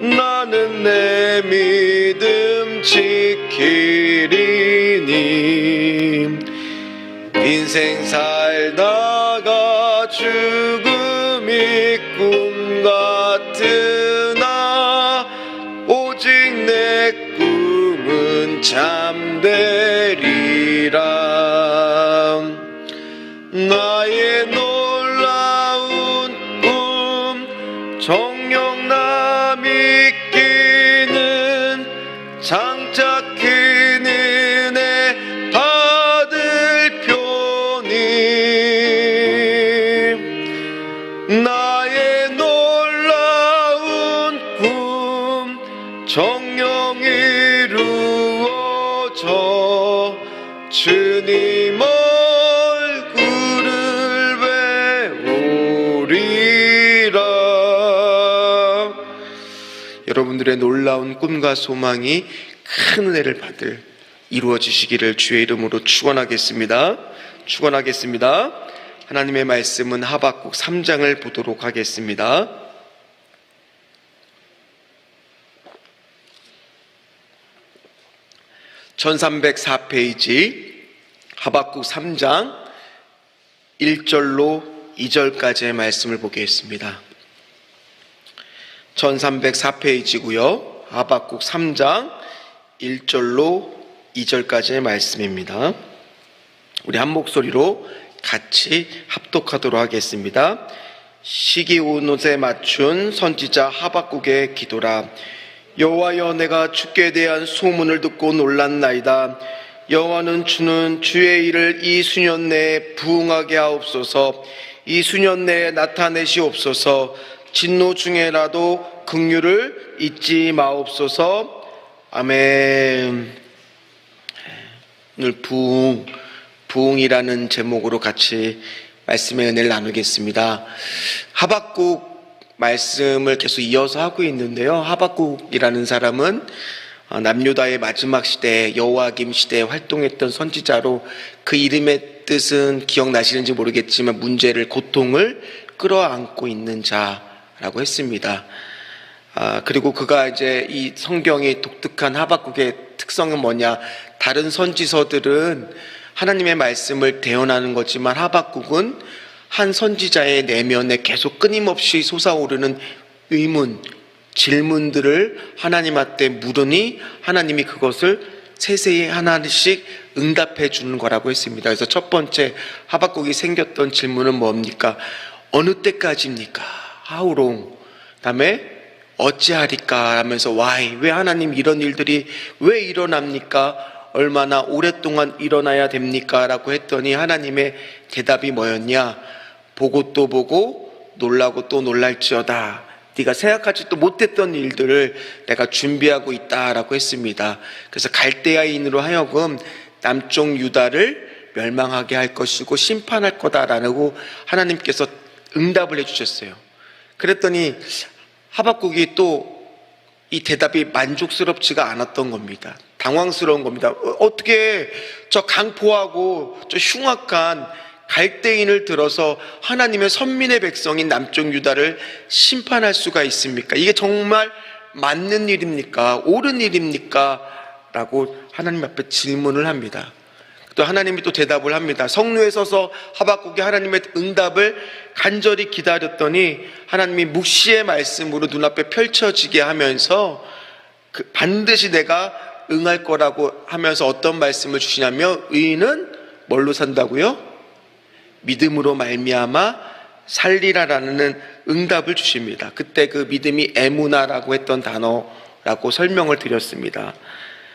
나는 내 믿음 지키리니. 인생 살다가 죽음이 꿈 같으나 오직 내 꿈은 참되리라. 나의 놀라운 꿈 정녕 남이 끼는 장차 큰 은혜 받을 표니. 나의 놀라운 꿈 정녕 이루어져 주님 여러분들의 놀라운 꿈과 소망이 큰 은혜를 받을 이루어지시기를 주의 이름으로 축원하겠습니다. 하나님의 말씀은 하박국 3장을 보도록 하겠습니다. (1304페이지) 하박국 3장 1절로 2절까지의 말씀을 보겠습니다. 1304페이지고요. 하박국 3장 1절로 2절까지의 말씀입니다. 우리 한 목소리로 같이 합독하도록 하겠습니다. 시기온옷에 맞춘 선지자 하박국의 기도라. 여호와여, 내가 주께 대한 소문을 듣고 놀랐나이다. 여호와는 주는 주의 일을 이 수년 내에 부응하게 하옵소서. 이 수년 내에 나타내시옵소서. 진노 중에라도 긍휼을 잊지 마옵소서. 아멘. 오늘 부흥이라는 제목으로 같이 말씀의 은혜를 나누겠습니다. 하박국 말씀을 계속 이어서 하고 있는데요. 하박국이라는 사람은 남유다의 마지막 시대, 여호와김 시대에 활동했던 선지자로, 그 이름의 뜻은 기억나시는지 모르겠지만 문제를, 고통을 끌어안고 있는 자라고 했습니다. 그리고 그가 이제 이 성경이 독특한 하박국의 특성은 뭐냐? 다른 선지서들은 하나님의 말씀을 대언하는 거지만 하박국은 한 선지자의 내면에 계속 끊임없이 솟아오르는 의문, 질문들을 하나님한테 물으니 하나님이 그것을 세세히 하나씩 응답해 주는 거라고 했습니다. 그래서 첫 번째 하박국이 생겼던 질문은 뭡니까? 어느 때까지입니까? How long? 그다음에 어찌하리까? 하면서 why? 왜 하나님 이런 일들이 왜 일어납니까? 얼마나 오랫동안 일어나야 됩니까? 라고 했더니 하나님의 대답이 뭐였냐? 보고 또 보고 놀라고 또 놀랄지어다. 네가 생각하지도 못했던 일들을 내가 준비하고 있다라고 했습니다. 그래서 갈대아인으로 하여금 남쪽 유다를 멸망하게 할 것이고 심판할 거다라고 하나님께서 응답을 해주셨어요. 그랬더니 하박국이 또 이 대답이 만족스럽지가 않았던 겁니다. 당황스러운 겁니다. 어떻게 저 강포하고 저 흉악한 갈대인을 들어서 하나님의 선민의 백성인 남쪽 유다를 심판할 수가 있습니까? 이게 정말 맞는 일입니까? 옳은 일입니까? 라고 하나님 앞에 질문을 합니다. 또 하나님이 또 대답을 합니다. 성루에 서서 하박국이 하나님의 응답을 간절히 기다렸더니 하나님이 묵시의 말씀으로 눈앞에 펼쳐지게 하면서 반드시 내가 응할 거라고 하면서 어떤 말씀을 주시냐면, 의인은 뭘로 산다고요? 믿음으로 말미암아 살리라라는 응답을 주십니다. 그때 그 믿음이 에무나라고 했던 단어라고 설명을 드렸습니다.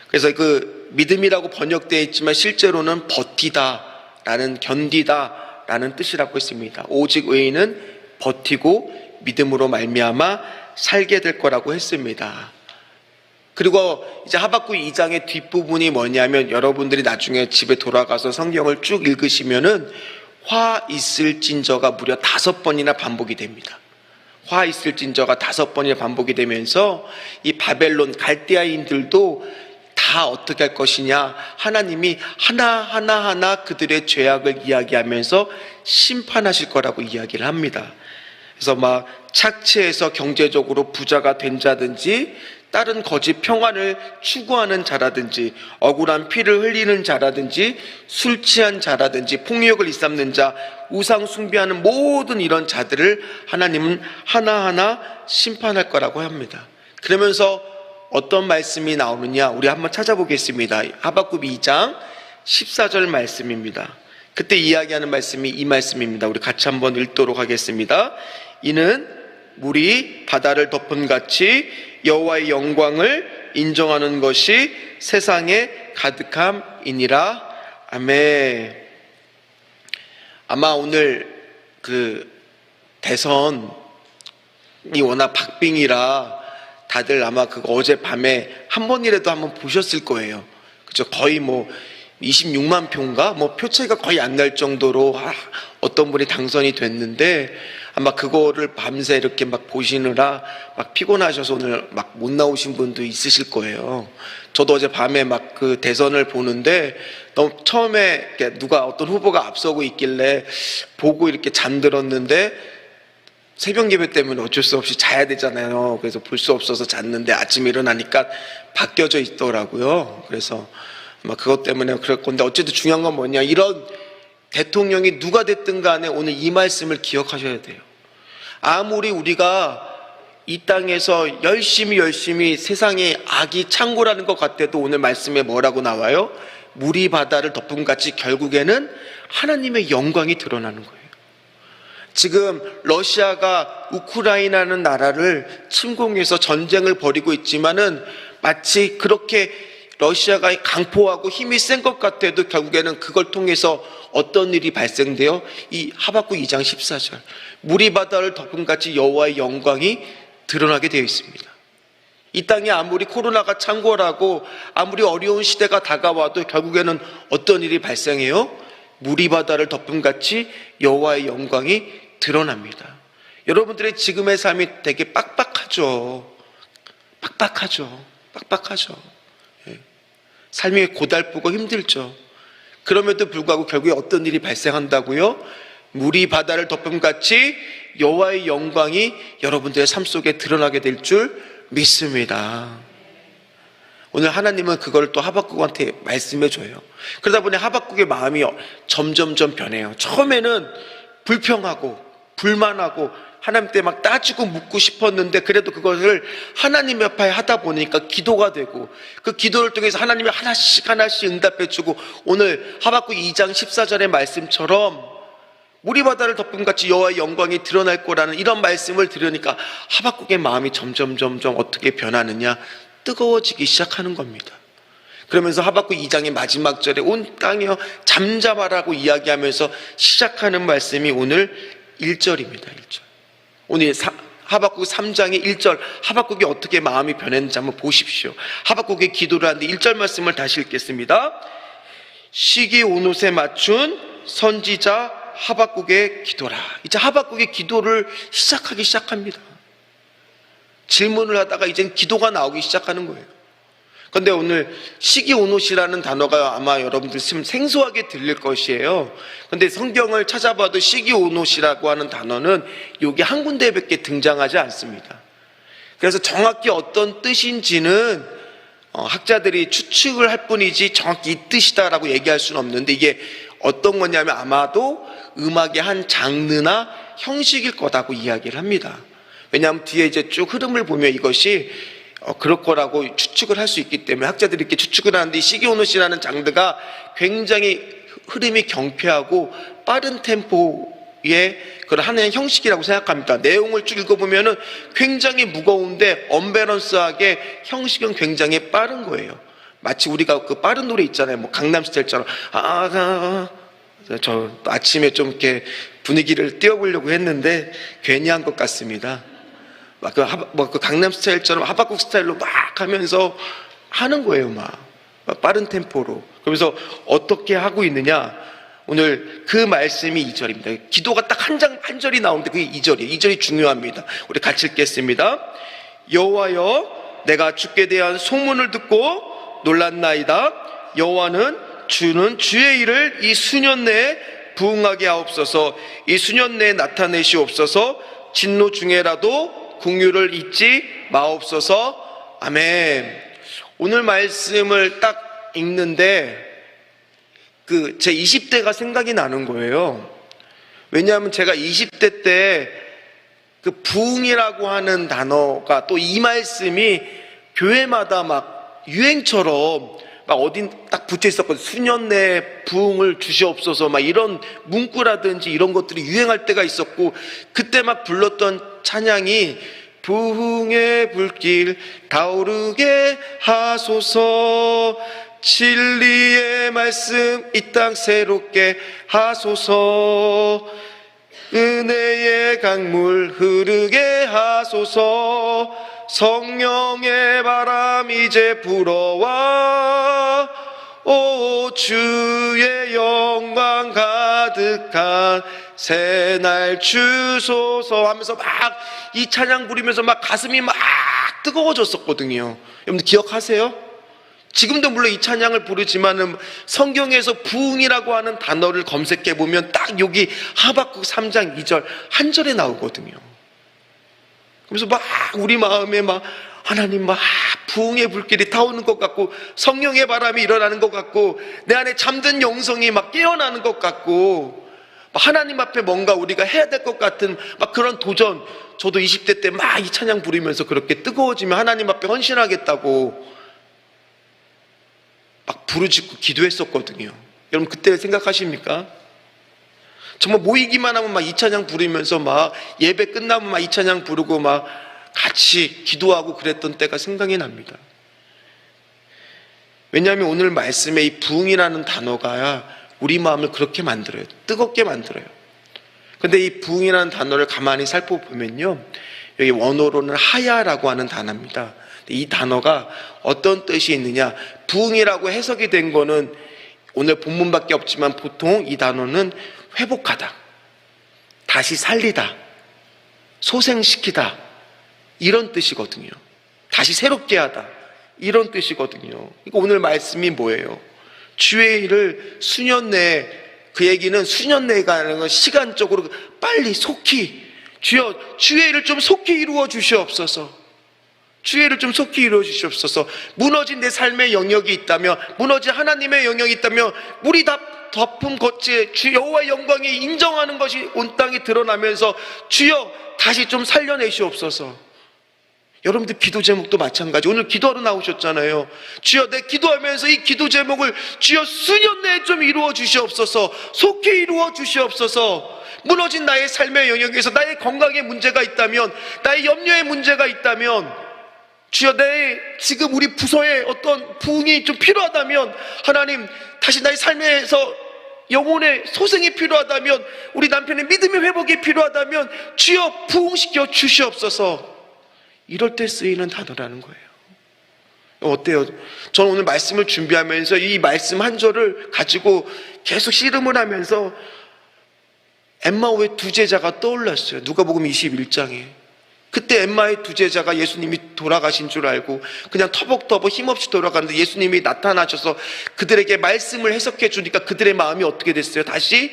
그래서 그 믿음이라고 번역되어 있지만 실제로는 버티다라는, 견디다라는 뜻이라고 했습니다. 오직 의인은 버티고 믿음으로 말미암아 살게 될 거라고 했습니다. 그리고 이제 하박국 2장의 뒷부분이 뭐냐면, 여러분들이 나중에 집에 돌아가서 성경을 쭉 읽으시면은 화 있을진저가 무려 5번이나 반복이 됩니다. 화 있을진저가 5번이나 반복이 되면서 이 바벨론 갈대아인들도 다 어떻게 할 것이냐, 하나님이 하나하나 그들의 죄악을 이야기하면서 심판하실 거라고 이야기를 합니다. 그래서 막 착취해서 경제적으로 부자가 된 자든지, 다른 거짓 평안을 추구하는 자라든지, 억울한 피를 흘리는 자라든지, 술 취한 자라든지, 폭력을 일삼는 자, 우상 숭배하는 모든 이런 자들을 하나님은 하나하나 심판할 거라고 합니다. 그러면서 어떤 말씀이 나오느냐, 우리 한번 찾아보겠습니다. 하박국 2장 14절 말씀입니다. 그때 이야기하는 말씀이 이 말씀입니다. 우리 같이 한번 읽도록 하겠습니다. 이는 물이 바다를 덮은 같이 여호와의 영광을 인정하는 것이 세상에 가득함이니라. 아멘. 아마 오늘 대선이 워낙 박빙이라 다들 아마 그거 어젯밤에 한 번이라도 한번 보셨을 거예요. 그죠? 거의 26만 표인가? 표 차이가 거의 안 날 정도로 어떤 분이 당선이 됐는데, 아마 그거를 밤새 이렇게 막 보시느라 막 피곤하셔서 오늘 막 못 나오신 분도 있으실 거예요. 저도 어제 밤에 막 그 대선을 보는데, 너무 처음에 누가 어떤 후보가 앞서고 있길래 보고 이렇게 잠들었는데, 새벽 예배 때문에 어쩔 수 없이 자야 되잖아요. 그래서 볼 수 없어서 잤는데 아침에 일어나니까 바뀌어져 있더라고요. 그래서 아마 그것 때문에 그럴 건데, 어쨌든 중요한 건 뭐냐, 이런 대통령이 누가 됐든 간에 오늘 이 말씀을 기억하셔야 돼요. 아무리 우리가 이 땅에서 열심히 세상에 악이 창고라는 것 같아도 오늘 말씀에 뭐라고 나와요? 물이 바다를 덮은 같이 결국에는 하나님의 영광이 드러나는 거예요. 지금 러시아가 우크라이나라는 나라를 침공해서 전쟁을 벌이고 있지만은, 마치 그렇게 러시아가 강포하고 힘이 센 것 같아도 결국에는 그걸 통해서 어떤 일이 발생돼요? 이 하박국 2장 14절, 물이 바다를 덮은 같이 여호와의 영광이 드러나게 되어 있습니다. 이 땅에 아무리 코로나가 창궐하고 아무리 어려운 시대가 다가와도 결국에는 어떤 일이 발생해요? 물이 바다를 덮은 같이 여호와의 영광이 드러납니다. 여러분들의 지금의 삶이 되게 빡빡하죠. 삶이 고달프고 힘들죠. 그럼에도 불구하고 결국에 어떤 일이 발생한다고요? 물이 바다를 덮음 같이 여호와의 영광이 여러분들의 삶 속에 드러나게 될 줄 믿습니다. 오늘 하나님은 그걸 또 하박국한테 말씀해 줘요. 그러다 보니 하박국의 마음이 점점점 변해요. 처음에는 불평하고 불만하고 하나님 때 막 따지고 묻고 싶었는데, 그래도 그것을 하나님 옆에 하다 보니까 기도가 되고, 그 기도를 통해서 하나님이 하나씩 응답해 주고, 오늘 하박국 2장 14절의 말씀처럼 물이 바다를 덮은 같이 여호와의 영광이 드러날 거라는 이런 말씀을 들으니까 하박국의 마음이 점점 어떻게 변하느냐, 뜨거워지기 시작하는 겁니다. 그러면서 하박국 2장의 마지막 절에 온 땅이여 잠잠하라고 이야기하면서 시작하는 말씀이 오늘 1절입니다. 1절. 오늘 하박국 3장의 1절, 하박국이 어떻게 마음이 변했는지 한번 보십시오. 하박국의 기도를 하는데 1절 말씀을 다시 읽겠습니다. 시기 온옷에 맞춘 선지자 하박국의 기도라. 이제 하박국의 기도를 시작하기 시작합니다. 질문을 하다가 이젠 기도가 나오기 시작하는 거예요. 그런데 오늘 시기온옷이라는 단어가 아마 여러분들 좀 생소하게 들릴 것이에요. 그런데 성경을 찾아봐도 시기온옷이라고 하는 단어는 여기 한 군데밖에 등장하지 않습니다. 그래서 정확히 어떤 뜻인지는 학자들이 추측을 할 뿐이지 정확히 이 뜻이다라고 얘기할 수는 없는데, 이게 어떤 거냐면 아마도 음악의 한 장르나 형식일 거라고 이야기를 합니다. 왜냐하면 뒤에 이제 쭉 흐름을 보면 이것이 그럴 거라고 추측을 할 수 있기 때문에 학자들이 이렇게 추측을 하는데, 이 시기온옷이라는 장르가 굉장히 흐름이 경쾌하고 빠른 템포의 그런 하나의 형식이라고 생각합니다. 내용을 쭉 읽어보면은 굉장히 무거운데 언밸런스하게 형식은 굉장히 빠른 거예요. 마치 우리가 그 빠른 노래 있잖아요. 강남스타일처럼 저 아침에 좀 이렇게 분위기를 띄워보려고 했는데 괜히 한 것 같습니다. 그 강남 스타일처럼 하박국 스타일로 막 하면서 하는 거예요. 막 빠른 템포로. 그러면서 어떻게 하고 있느냐, 오늘 그 말씀이 2절입니다. 기도가 딱 한 절이 나오는데 그게 2절이에요. 2절이 중요합니다. 우리 같이 읽겠습니다. 여호와여, 내가 주께 대한 소문을 듣고 놀랐나이다. 여호와는 주는 주의 일을 이 수년 내에 부응하게 하옵소서. 이 수년 내에 나타내시옵소서. 진노 중에라도 긍휼을 잊지 마옵소서. 아멘. 오늘 말씀을 딱 읽는데 제 20대가 생각이 나는 거예요. 왜냐하면 제가 20대 때 부흥이라고 하는 단어가 또 이 말씀이 교회마다 막 유행처럼 막 어딘 딱 붙여 있었거든요. 수년 내에 부흥을 주시옵소서 막 이런 문구라든지 이런 것들이 유행할 때가 있었고, 그때 막 불렀던 찬양이 부흥의 불길 타오르게 하소서, 진리의 말씀 이 땅 새롭게 하소서, 은혜의 강물 흐르게 하소서, 성령의 바람 이제 불어와 오 주의 영광 가득한 새날 주소서 하면서 막 이 찬양 부르면서 막 가슴이 막 뜨거워졌었거든요. 여러분들 기억하세요? 지금도 물론 이 찬양을 부르지만은 성경에서 부흥이라고 하는 단어를 검색해 보면 딱 여기 하박국 3장 2절 한 절에 나오거든요. 그래서 막 우리 마음에 막 하나님 막 부흥의 불길이 타오는 것 같고, 성령의 바람이 일어나는 것 같고, 내 안에 잠든 영성이 막 깨어나는 것 같고, 하나님 앞에 뭔가 우리가 해야 될 것 같은 막 그런 도전. 저도 20대 때 막 이 찬양 부르면서 그렇게 뜨거워지면 하나님 앞에 헌신하겠다고 막 부르짖고 기도했었거든요. 여러분 그때 생각하십니까? 정말 모이기만 하면 막 이 찬양 부르면서 막 예배 끝나면 막 이 찬양 부르고 막 같이 기도하고 그랬던 때가 생각이 납니다. 왜냐하면 오늘 말씀에 이 부흥이라는 단어가 우리 마음을 그렇게 만들어요. 뜨겁게 만들어요. 근데 이 부흥이라는 단어를 가만히 살펴보면요, 여기 원어로는 하야라고 하는 단어입니다. 이 단어가 어떤 뜻이 있느냐, 부흥이라고 해석이 된 거는 오늘 본문밖에 없지만 보통 이 단어는 회복하다, 다시 살리다, 소생시키다 이런 뜻이거든요. 다시 새롭게 하다 이런 뜻이거든요. 그러니까 오늘 말씀이 뭐예요? 주의 일을 수년 내에, 그 얘기는 수년 내가 하는 건 시간적으로 빨리 속히, 주여 주의 일을 좀 속히 이루어 주시옵소서, 주의 일을 좀 속히 이루어 주시옵소서. 무너진 내 삶의 영역이 있다며, 무너진 하나님의 영역이 있다며, 물이 덮은 겉에 주 여호와의 영광이 인정하는 것이 온 땅에 드러나면서 주여 다시 좀 살려내시옵소서. 여러분들 기도 제목도 마찬가지. 오늘 기도하러 나오셨잖아요. 주여 내 기도하면서 이 기도 제목을 주여 수년 내에 좀 이루어 주시옵소서, 속히 이루어 주시옵소서. 무너진 나의 삶의 영역에서 나의 건강에 문제가 있다면, 나의 염려에 문제가 있다면, 주여 내 지금 우리 부서에 어떤 부흥이 좀 필요하다면, 하나님 다시 나의 삶에서 영혼의 소생이 필요하다면, 우리 남편의 믿음의 회복이 필요하다면 주여 부흥시켜 주시옵소서. 이럴 때 쓰이는 단어라는 거예요. 어때요? 저는 오늘 말씀을 준비하면서 이 말씀 한 절을 가지고 계속 씨름을 하면서 엠마오의 두 제자가 떠올랐어요. 누가복음 21장에. 그때 엠마의 두 제자가 예수님이 돌아가신 줄 알고 그냥 터벅터벅 힘없이 돌아가는데 예수님이 나타나셔서 그들에게 말씀을 해석해 주니까 그들의 마음이 어떻게 됐어요? 다시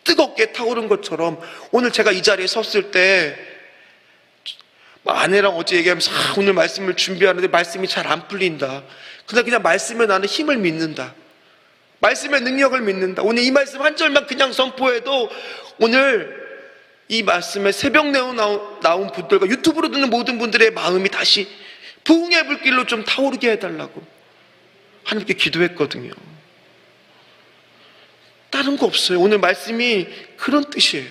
뜨겁게 타오른 것처럼 오늘 제가 이 자리에 섰을 때 아내랑 어제 얘기하면서 오늘 말씀을 준비하는데 말씀이 잘 안 풀린다. 그냥 말씀에 나는 힘을 믿는다. 말씀의 능력을 믿는다. 오늘 이 말씀 한 절만 그냥 선포해도 오늘 이 말씀에 새벽 내어 나온 분들과 유튜브로 듣는 모든 분들의 마음이 다시 부흥의 불길로 좀 타오르게 해달라고 하나님께 기도했거든요. 다른 거 없어요. 오늘 말씀이 그런 뜻이에요.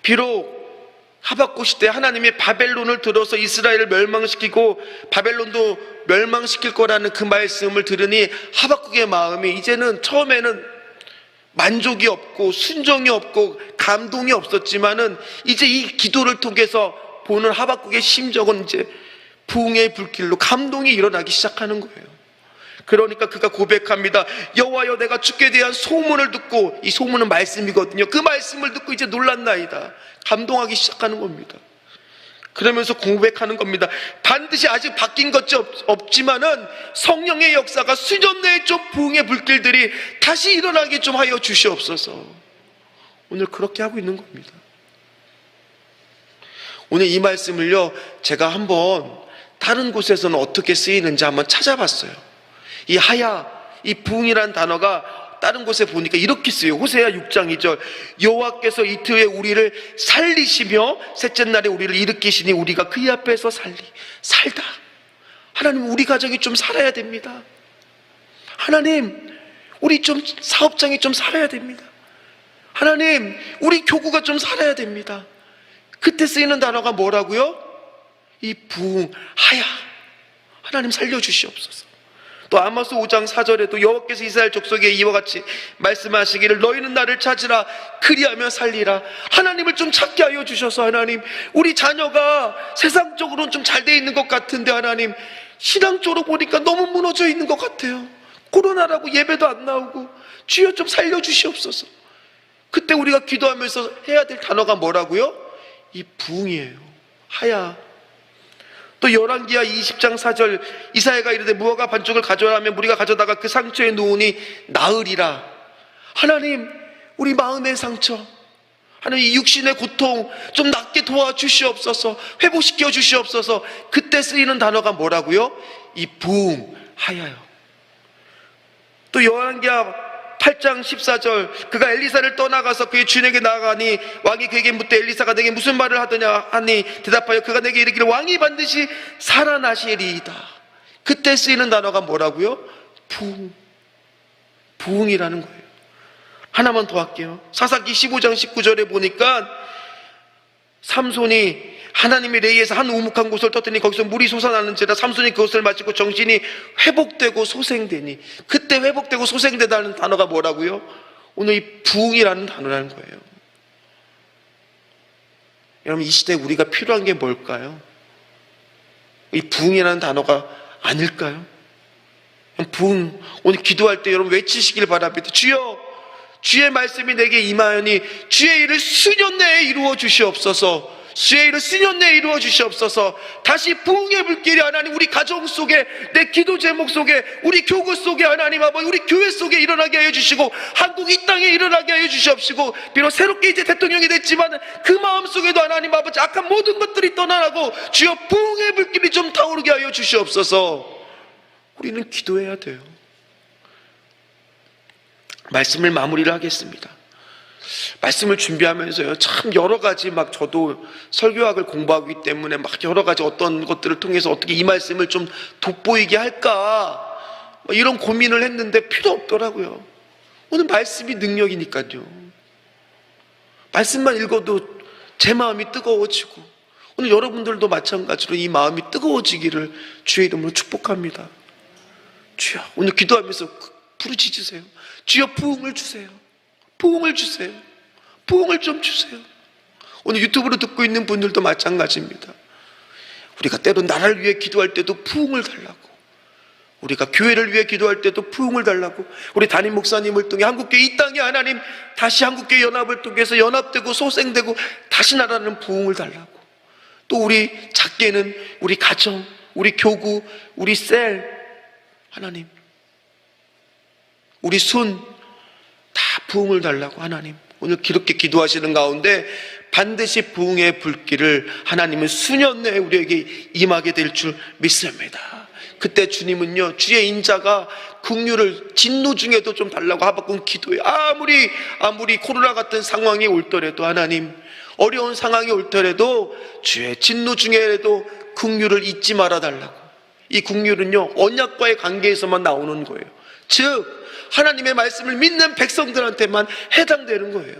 비록 하박국 시대 하나님이 바벨론을 들어서 이스라엘을 멸망시키고 바벨론도 멸망시킬 거라는 그 말씀을 들으니 하박국의 마음이 이제는 처음에는 만족이 없고 순종이 없고 감동이 없었지만은 이제 이 기도를 통해서 보는 하박국의 심정은 이제 부흥의 불길로 감동이 일어나기 시작하는 거예요. 그러니까 그가 고백합니다. 여호와여 내가 주께 대한 소문을 듣고, 이 소문은 말씀이거든요. 그 말씀을 듣고 이제 놀랐나이다. 감동하기 시작하는 겁니다. 그러면서 고백하는 겁니다. 반드시 아직 바뀐 것이 없지만은 성령의 역사가 수년 내에 좀 부흥의 불길들이 다시 일어나게 좀 하여 주시옵소서. 오늘 그렇게 하고 있는 겁니다. 오늘 이 말씀을요, 제가 한번 다른 곳에서는 어떻게 쓰이는지 한번 찾아봤어요. 이 하야, 이 부흥이라는 단어가 다른 곳에 보니까 이렇게 쓰여요. 호세아 6장 2절, 여호와께서 이틀에 우리를 살리시며 셋째 날에 우리를 일으키시니 우리가 그의 앞에서 살다. 하나님, 우리 가정이 좀 살아야 됩니다. 하나님, 우리 좀 사업장이 좀 살아야 됩니다. 하나님, 우리 교구가 좀 살아야 됩니다. 그때 쓰이는 단어가 뭐라고요? 이 부흥, 하야. 하나님 살려주시옵소서. 또 아모스 5장 4절에도 여호와께서 이스라엘 족속에 이와 같이 말씀하시기를 너희는 나를 찾으라 그리하며 살리라. 하나님을 좀 찾게 하여 주셔서 하나님, 우리 자녀가 세상적으로는 좀 잘 돼 있는 것 같은데 하나님, 신앙적으로 보니까 너무 무너져 있는 것 같아요. 코로나라고 예배도 안 나오고 주여 좀 살려주시옵소서. 그때 우리가 기도하면서 해야 될 단어가 뭐라고요? 이 부흥이에요. 하야. 또 열왕기하 20장 4절, 이사야가 이르되 무화과 반쪽을 가져라 하면 무리가 가져다가 그 상처에 놓으니 나으리라. 하나님, 우리 마음의 상처, 하나님 이 육신의 고통 좀 낫게 도와주시옵소서, 회복시켜 주시옵소서. 그때 쓰이는 단어가 뭐라고요? 이 부흥, 하야요. 또 열왕기하 8장 14절, 그가 엘리사를 떠나가서 그의 주인에게 나아가니 왕이 그에게 묻되 엘리사가 내게 무슨 말을 하더냐 하니 대답하여 그가 내게 이르기를 왕이 반드시 살아나시리이다. 그때 쓰이는 단어가 뭐라고요? 부흥이라는 거예요. 하나만 더 할게요. 사사기 15장 19절에 보니까 삼손이 하나님의 레이에서 한 우묵한 곳을 터뜨리니 거기서 물이 솟아나는지라 삼손이 그것을 마치고 정신이 회복되고 소생되니. 그때 회복되고 소생되다는 단어가 뭐라고요? 오늘 이 부흥이라는 단어라는 거예요. 여러분, 이 시대에 우리가 필요한 게 뭘까요? 이 부흥이라는 단어가 아닐까요? 부흥, 오늘 기도할 때 여러분 외치시길 바랍니다. 주여, 주의 말씀이 내게 임하여니 주의 일을 수년 내에 이루어 주시옵소서. 주의 일을 수년 내에 이루어 주시옵소서. 다시 부흥의 불길이 하나님 우리 가정 속에, 내 기도 제목 속에, 우리 교구 속에 하나님 아버지, 우리 교회 속에 일어나게 하여 주시고 한국 이 땅에 일어나게 하여 주시옵시고, 비록 새롭게 이제 대통령이 됐지만 그 마음 속에도 하나님 아버지 악한 모든 것들이 떠나가고 주여 부흥의 불길이 좀 타오르게 하여 주시옵소서. 우리는 기도해야 돼요. 말씀을 마무리를 하겠습니다. 말씀을 준비하면서요, 참 여러 가지 막 저도 설교학을 공부하기 때문에 막 여러 가지 어떤 것들을 통해서 어떻게 이 말씀을 좀 돋보이게 할까 이런 고민을 했는데 필요 없더라고요. 오늘 말씀이 능력이니까요. 말씀만 읽어도 제 마음이 뜨거워지고, 오늘 여러분들도 마찬가지로 이 마음이 뜨거워지기를 주의 이름으로 축복합니다. 주여, 오늘 기도하면서 부르짖으세요. 주여 부흥을 주세요. 부흥을 주세요. 부흥을 좀 주세요. 오늘 유튜브로 듣고 있는 분들도 마찬가지입니다. 우리가 때로 나라를 위해 기도할 때도 부흥을 달라고, 우리가 교회를 위해 기도할 때도 부흥을 달라고, 우리 담임 목사님을 통해 한국교회 이 땅에 하나님 다시 한국교회 연합을 통해서 연합되고 소생되고 다시 나라는 부흥을 달라고, 또 우리 작게는 우리 가정, 우리 교구, 우리 셀, 하나님 우리 순 다 부흥을 달라고 하나님 오늘 그렇게 기도하시는 가운데 반드시 부흥의 불길을 하나님은 수년 내에 우리에게 임하게 될 줄 믿습니다. 그때 주님은요, 주의 인자가 긍휼을 진노 중에도 좀 달라고 하박국 기도해요. 아무리 코로나 같은 상황이 올더라도 하나님, 어려운 상황이 올더라도 주의 진노 중에라도 긍휼을 잊지 말아 달라고. 이 긍휼은요, 언약과의 관계에서만 나오는 거예요. 즉 하나님의 말씀을 믿는 백성들한테만 해당되는 거예요.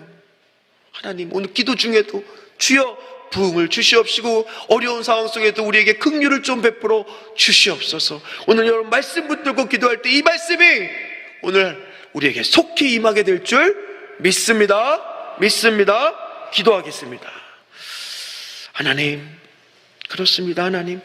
하나님 오늘 기도 중에도 주여 부흥을 주시옵시고 어려운 상황 속에도 우리에게 긍휼을 좀 베풀어 주시옵소서. 오늘 여러분 말씀 붙들고 기도할 때 이 말씀이 오늘 우리에게 속히 임하게 될 줄 믿습니다. 기도하겠습니다. 하나님, 그렇습니다. 하나님,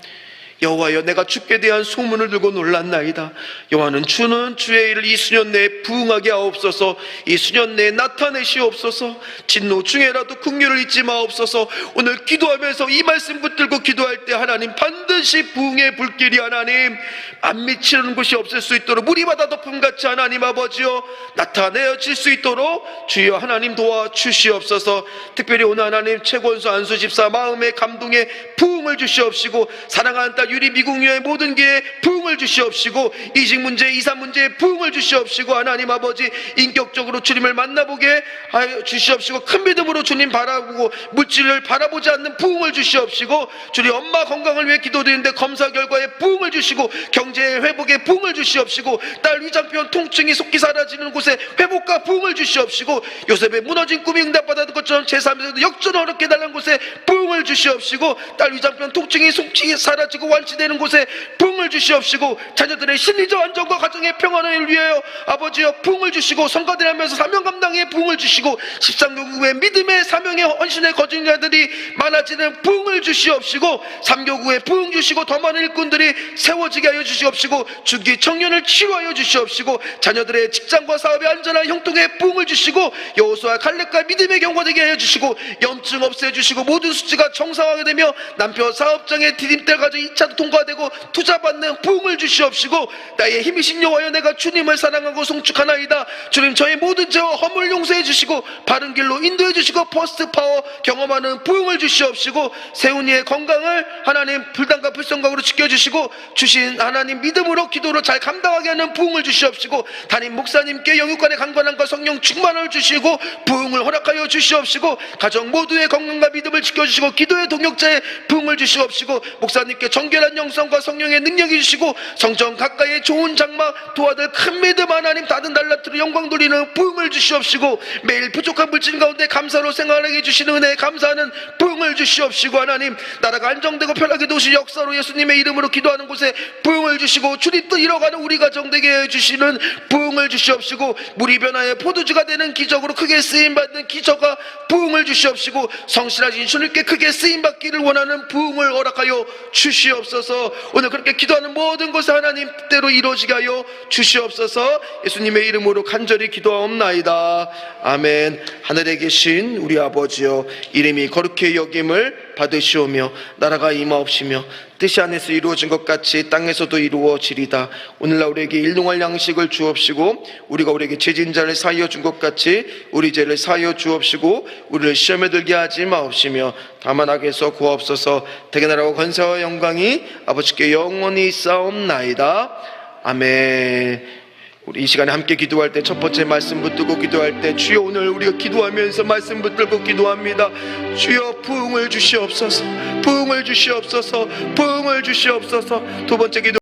여호와여, 내가 주께 대한 소문을 들고 놀랐나이다. 여호와는 주는 주의 일을 이 수년 내에 부응하게 하옵소서. 이 수년 내에 나타내시옵소서. 진노 중에라도 긍휼을 잊지 마옵소서. 오늘 기도하면서 이 말씀 붙들고 기도할 때 하나님 반드시 부흥의 불길이 하나님 안 미치는 곳이 없을 수 있도록 무리바다 덮음같이 하나님 아버지여 나타내어질 수 있도록 주여 하나님 도와주시옵소서. 특별히 오늘 하나님 최권수 안수 집사 마음의 감동에 부흥을 주시옵시고, 사랑하는 딸 유리 미국녀의 모든 기회에 부흥을 주시옵시고, 이직 문제 이산 문제에 부흥을 주시옵시고, 하나님 아버지 인격적으로 주님을 만나보게 하여 주시옵시고, 큰 믿음으로 주님 바라보고 물질을 바라보지 않는 부흥을 주시옵시고, 주님 엄마 건강을 위해 기도드리는데 검사 결과에 부흥을 주시고, 경제의 회복에 부흥을 주시옵시고, 딸 위장병 통증이 속히 사라지는 곳에 회복과 부흥을 주시옵시고, 요셉의 무너진 꿈이 응답받았던 것처럼 제3세도 역전 어렵게 달라는 곳에 부흥을 주시옵시고, 딸 위장병 통증이 속히 사라지고 완치되는 곳에 부흥을 주시옵시고, 자녀들의 심리적 안정과 가정의 평안을 위하여 아버지여 부흥을 주시고, 성가들 하면서 사명 감당에 부흥을 주시고, 13교구의 믿음의 사명의 헌신의 거짓자들이 많아지는 부흥을 주시옵시고, 3교구에 부흥 주시고 더 많은 일꾼들이 세워지게 하여 주시옵시고, 주기 청년을 치유하여 주시옵시고, 자녀들의 직장과 사업의 안전한 형통에 부흥을 주시고, 여호수아 갈렙과 믿음의 경과 되게 하여 주시고, 염증 없애주시고, 모든 수치가 정상화가 되며 남편 사업장의 디딤대 가져 2차도 통과되고 투자받는 부흥을 주시옵시고, 나의 힘이신 여호와여 내가 주님을 사랑하고 송축하나이다. 주님 저의 모든 죄와 허물 용서해 주시고 바른 길로 인도해 주시고 퍼스트 파워 경험하는 부흥을 주시옵시고, 세훈이의 건강을 하나님 불단과 불성각으로 지켜주시고, 주신 하나님 믿음으로 기도로 잘 감당하게 하는 부흥을 주시옵시고, 담임 목사님께 영육간의 강건함과 성령 충만을 주시고 부흥을 허락하여 주시옵시고, 가정 모두의 건강과 믿음을 지켜주시고 기도의 동역자의 부흥을 주시옵시고, 목사님께 정결한 영성과 성령의 능력이 주시고 성전 가까이에 좋은 장막 도와들 큰 믿음 하나님 다른 달라트로 영광 돌리는 부흥을 주시옵시고, 매일 부족한 물질 가운데 감사로 생활하게 해주시는 은혜에 감사하는 부흥을 주시옵시고, 하나님 나라가 안정되고 편하게 도시 역사로 예수님의 이름으로 기도하는 곳에 부흥을 주시고, 주님 또 이뤄가는 우리 가정 되게 해주시는 부흥을 주시옵시고, 물이 변화의 포도주가 되는 기적으로 크게 쓰임받는 기적과 부흥을 주시옵시고, 성실하신 주님께 크게 쓰임받기를 원하는 부흥을 허락하여 주시옵소서. 오늘 그렇게 기도하는 모든 것을 하나님 뜻대로 이루어지게 하여 주시옵소서. 예수님의 이름으로 간절히 기도하옵나이다. 아멘. 하늘에 계신 우리 아버지여, 이름이 거룩히 여김을 받으시오며 나라가 임하옵시며 뜻이 안에서 이루어진 것 같이 땅에서도 이루어지리다. 오늘날 우리에게 일용할 양식을 주옵시고, 우리가 우리에게 죄진 자를 사하여 준 것 같이 우리 죄를 사하여 주옵시고, 우리를 시험에 들게 하지 마옵시며 다만 악에서 구하옵소서. 대개 나라와 권세와 영광이 아버지께 영원히 있사옵나이다. 아멘. 우리 이 시간에 함께 기도할 때 첫 번째 말씀 붙들고 기도할 때, 주여 오늘 우리가 기도하면서 말씀 붙들고 기도합니다. 주여 부흥을 주시옵소서, 부흥을 주시옵소서, 부흥을 주시옵소서. 두 번째 기도